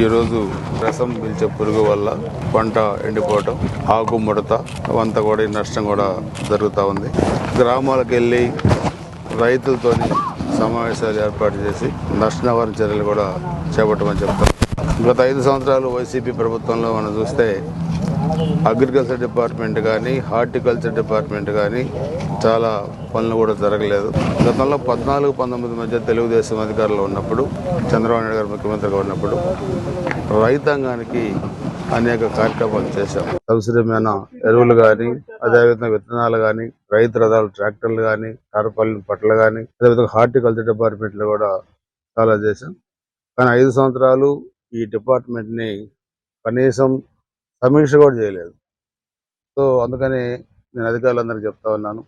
ఈరోజు రసం పీల్చే పురుగు వల్ల పంట ఎండిపోవటం, ఆకు ముడత అంతా కూడా ఈ నష్టం కూడా జరుగుతూ ఉంది. గ్రామాలకు వెళ్ళి రైతులతోని సమావేశాలు ఏర్పాటు చేసి నష్ట నివారణ చర్యలు కూడా చేపట్టమని చెప్తాం. గత 5 సంవత్సరాలు వైసీపీ ప్రభుత్వంలో మనం చూస్తే అగ్రికల్చర్ డిపార్ట్మెంట్ కానీ, హార్టికల్చర్ డిపార్ట్మెంట్ కానీ చాలా పనులు కూడా జరగలేదు. గతంలో 14-19 మధ్య తెలుగుదేశం అధికారులు ఉన్నప్పుడు, చంద్రబాబు నాయుడు గారు ముఖ్యమంత్రిగా ఉన్నప్పుడు రైతాంగానికి అనేక కార్యక్రమాలు చేశాం. అవసరమైన ఎరువులు కానీ, అదేవిధంగా విత్తనాలు కానీ, రైతు రథాలు ట్రాక్టర్లు కానీ, టార్పాలిన్ పట్ల కానీ, అదేవిధంగా హార్టికల్చర్ డిపార్ట్మెంట్లో కూడా చాలా చేశాం. కానీ 5 సంవత్సరాలు ఈ డిపార్ట్మెంట్ని కనీసం సమీక్ష కూడా చేయలేదు. సో అందుకని నేను అధికారులందరికీ చెప్తా ఉన్నాను,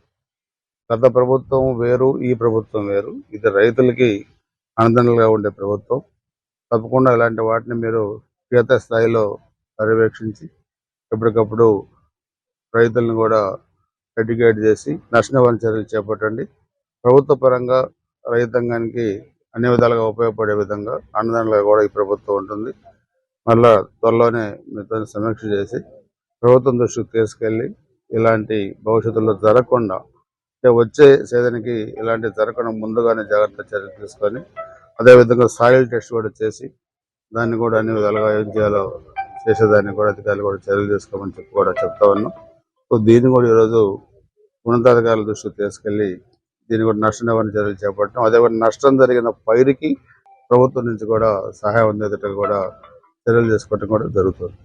గత ప్రభుత్వం వేరు, ఈ ప్రభుత్వం వేరు. ఇది రైతులకి అండదండలుగా ఉండే ప్రభుత్వం. తప్పకుండా ఇలాంటి వాటిని మీరు క్షేత్రస్థాయిలో పర్యవేక్షించి ఎప్పటికప్పుడు రైతులను కూడా ఎడ్యుకేట్ చేసి నష్ట నివారణ చర్యలు చేపట్టండి. ప్రభుత్వ పరంగా రైతాంగానికి అన్ని విధాలుగా ఉపయోగపడే విధంగా అండదండలుగా కూడా ఈ ప్రభుత్వం ఉంటుంది. మళ్ళా త్వరలోనే మీతో సమీక్ష చేసి ప్రభుత్వం దృష్టికి తీసుకెళ్లి ఇలాంటి భవిష్యత్తులో జరగకుండా, అంటే వచ్చే సీజన్కి ఇలాంటి జరగకుండా ముందుగానే జాగ్రత్త చర్యలు తీసుకొని, అదేవిధంగా సాయిల్ టెస్ట్ కూడా చేసి దాన్ని కూడా అన్ని విధాలుగా ఏం చేయాలో చేసేదాన్ని కూడా అధికారులు కూడా చర్యలు తీసుకోమని చెప్పి కూడా చెప్తా ఉన్నాం. సో దీన్ని కూడా ఈరోజు ఉన్నతాధికారుల దృష్టికి తీసుకెళ్లి దీన్ని కూడా నష్ట నివారణ చర్యలు చేపట్టడం, అదేవిధంగా నష్టం జరిగిన పైరుకి ప్రభుత్వం నుంచి కూడా సహాయం అందేటట్టు కూడా చర్యలు చేసుకోవడం కూడా జరుగుతుంది.